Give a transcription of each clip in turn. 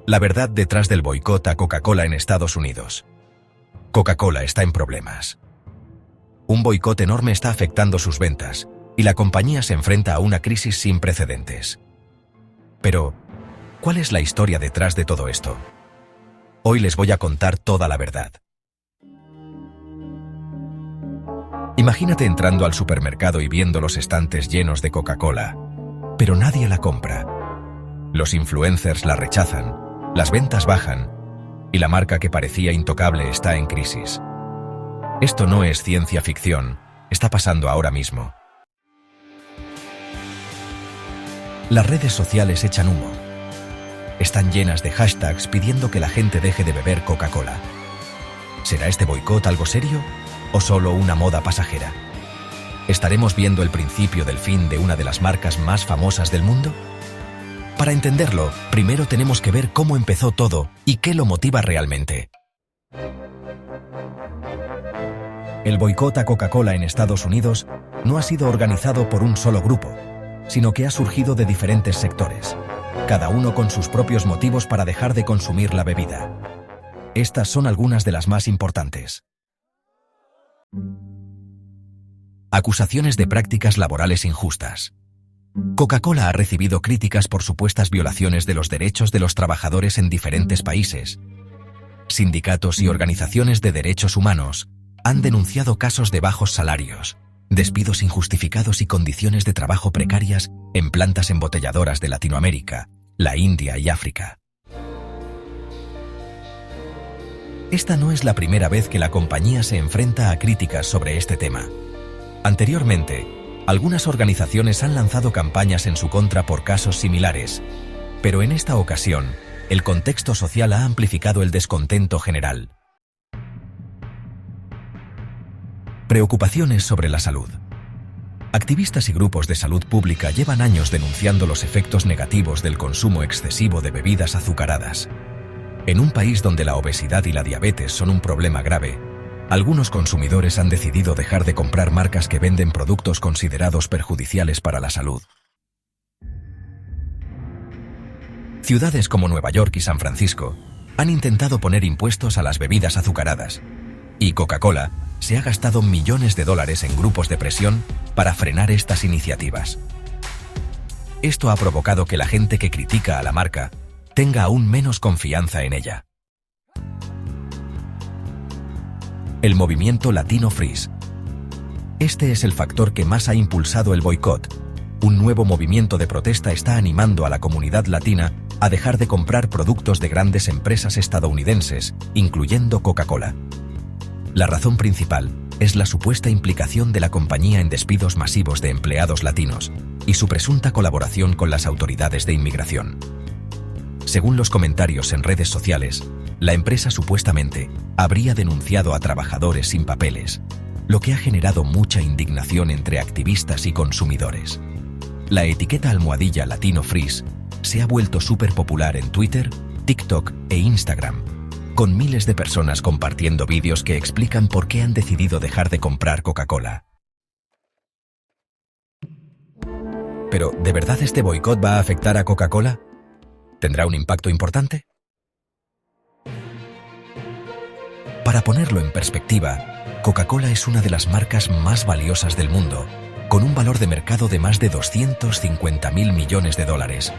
La verdad detrás del boicot a Coca-Cola en Estados Unidos. Coca-Cola está en problemas. Un boicot enorme está afectando sus ventas, y la compañía se enfrenta a una crisis sin precedentes. Pero, ¿cuál es la historia detrás de todo esto? Hoy les voy a contar toda la verdad. Imagínate entrando al supermercado y viendo los estantes llenos de Coca-Cola, pero nadie la compra. Los influencers la rechazan, las ventas bajan, y la marca que parecía intocable está en crisis. Esto no es ciencia ficción, está pasando ahora mismo. Las redes sociales echan humo. Están llenas de hashtags pidiendo que la gente deje de beber Coca-Cola. ¿Será este boicot algo serio o solo una moda pasajera? ¿Estaremos viendo el principio del fin de una de las marcas más famosas del mundo? Para entenderlo, primero tenemos que ver cómo empezó todo y qué lo motiva realmente. El boicot a Coca-Cola en Estados Unidos no ha sido organizado por un solo grupo, sino que ha surgido de diferentes sectores, cada uno con sus propios motivos para dejar de consumir la bebida. Estas son algunas de las más importantes. Acusaciones de prácticas laborales injustas. Coca-Cola ha recibido críticas por supuestas violaciones de los derechos de los trabajadores en diferentes países. Sindicatos y organizaciones de derechos humanos han denunciado casos de bajos salarios, despidos injustificados y condiciones de trabajo precarias en plantas embotelladoras de Latinoamérica, la India y África. Esta no es la primera vez que la compañía se enfrenta a críticas sobre este tema. Anteriormente, algunas organizaciones han lanzado campañas en su contra por casos similares, pero en esta ocasión, el contexto social ha amplificado el descontento general. Preocupaciones sobre la salud. Activistas y grupos de salud pública llevan años denunciando los efectos negativos del consumo excesivo de bebidas azucaradas. En un país donde la obesidad y la diabetes son un problema grave, algunos consumidores han decidido dejar de comprar marcas que venden productos considerados perjudiciales para la salud. Ciudades como Nueva York y San Francisco han intentado poner impuestos a las bebidas azucaradas, y Coca-Cola se ha gastado millones de dólares en grupos de presión para frenar estas iniciativas. Esto ha provocado que la gente que critica a la marca tenga aún menos confianza en ella. El movimiento Latino Freeze. Este es el factor que más ha impulsado el boicot. Un nuevo movimiento de protesta está animando a la comunidad latina a dejar de comprar productos de grandes empresas estadounidenses, incluyendo Coca-Cola. La razón principal es la supuesta implicación de la compañía en despidos masivos de empleados latinos y su presunta colaboración con las autoridades de inmigración. Según los comentarios en redes sociales, la empresa supuestamente habría denunciado a trabajadores sin papeles, lo que ha generado mucha indignación entre activistas y consumidores. La etiqueta almohadilla Latino Freeze se ha vuelto súper popular en Twitter, TikTok e Instagram, con miles de personas compartiendo vídeos que explican por qué han decidido dejar de comprar Coca-Cola. Pero, ¿de verdad este boicot va a afectar a Coca-Cola? ¿Tendrá un impacto importante? Para ponerlo en perspectiva, Coca-Cola es una de las marcas más valiosas del mundo, con un valor de mercado de más de 250.000 millones de dólares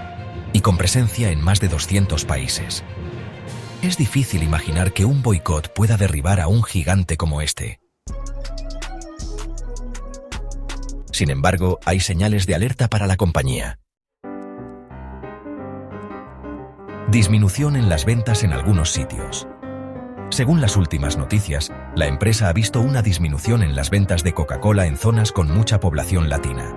y con presencia en más de 200 países. Es difícil imaginar que un boicot pueda derribar a un gigante como este. Sin embargo, hay señales de alerta para la compañía. Disminución en las ventas en algunos sitios. Según las últimas noticias, la empresa ha visto una disminución en las ventas de Coca-Cola en zonas con mucha población latina.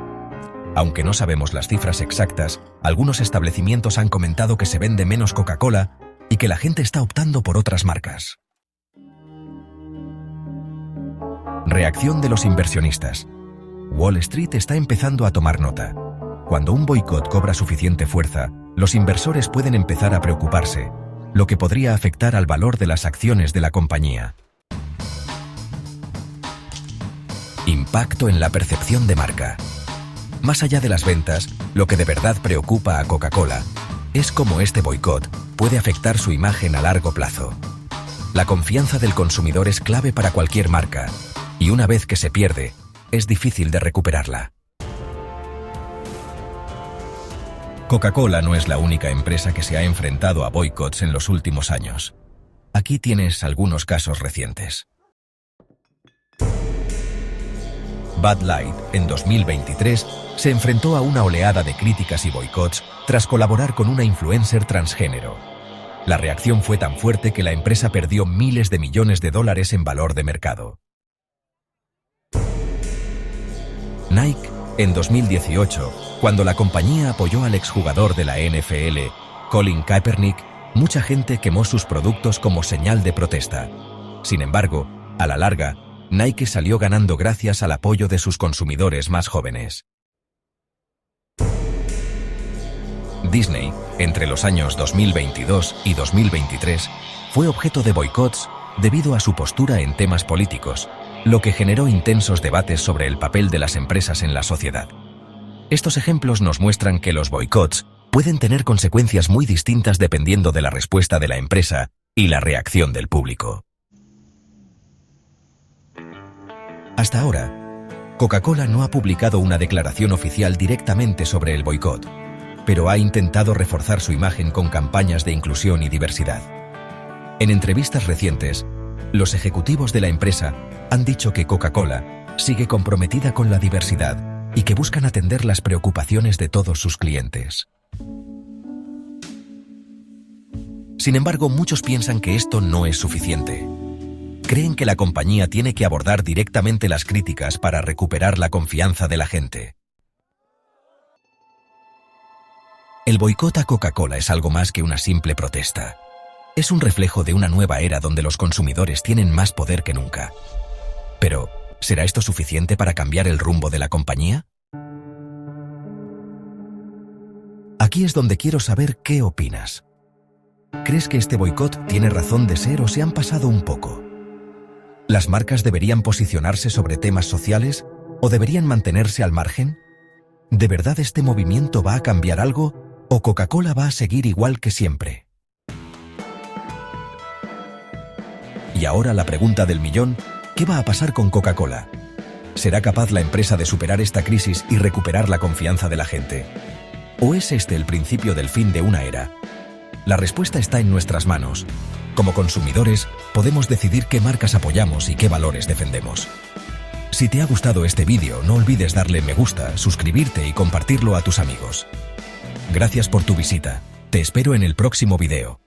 Aunque no sabemos las cifras exactas, algunos establecimientos han comentado que se vende menos Coca-Cola y que la gente está optando por otras marcas. Reacción de los inversionistas. Wall Street está empezando a tomar nota. Cuando un boicot cobra suficiente fuerza, los inversores pueden empezar a preocuparse, lo que podría afectar al valor de las acciones de la compañía. Impacto en la percepción de marca. Más allá de las ventas, lo que de verdad preocupa a Coca-Cola es cómo este boicot puede afectar su imagen a largo plazo. La confianza del consumidor es clave para cualquier marca, y una vez que se pierde, es difícil de recuperarla. Coca-Cola no es la única empresa que se ha enfrentado a boicots en los últimos años. Aquí tienes algunos casos recientes. Bud Light, en 2023, se enfrentó a una oleada de críticas y boicots tras colaborar con una influencer transgénero. La reacción fue tan fuerte que la empresa perdió miles de millones de dólares en valor de mercado. Nike, en 2018, cuando la compañía apoyó al exjugador de la NFL, Colin Kaepernick, mucha gente quemó sus productos como señal de protesta. Sin embargo, a la larga, Nike salió ganando gracias al apoyo de sus consumidores más jóvenes. Disney, entre los años 2022 y 2023, fue objeto de boicots debido a su postura en temas políticos, lo que generó intensos debates sobre el papel de las empresas en la sociedad. Estos ejemplos nos muestran que los boicots pueden tener consecuencias muy distintas dependiendo de la respuesta de la empresa y la reacción del público. Hasta ahora, Coca-Cola no ha publicado una declaración oficial directamente sobre el boicot, pero ha intentado reforzar su imagen con campañas de inclusión y diversidad. En entrevistas recientes, los ejecutivos de la empresa han dicho que Coca-Cola sigue comprometida con la diversidad y que buscan atender las preocupaciones de todos sus clientes. Sin embargo, muchos piensan que esto no es suficiente. Creen que la compañía tiene que abordar directamente las críticas para recuperar la confianza de la gente. El boicot a Coca-Cola es algo más que una simple protesta. Es un reflejo de una nueva era donde los consumidores tienen más poder que nunca. Pero, ¿será esto suficiente para cambiar el rumbo de la compañía? Aquí es donde quiero saber qué opinas. ¿Crees que este boicot tiene razón de ser o se han pasado un poco? ¿Las marcas deberían posicionarse sobre temas sociales o deberían mantenerse al margen? ¿De verdad este movimiento va a cambiar algo o Coca-Cola va a seguir igual que siempre? Y ahora la pregunta del millón, ¿qué va a pasar con Coca-Cola? ¿Será capaz la empresa de superar esta crisis y recuperar la confianza de la gente? ¿O es este el principio del fin de una era? La respuesta está en nuestras manos. Como consumidores, podemos decidir qué marcas apoyamos y qué valores defendemos. Si te ha gustado este vídeo, no olvides darle me gusta, suscribirte y compartirlo a tus amigos. Gracias por tu visita. Te espero en el próximo vídeo.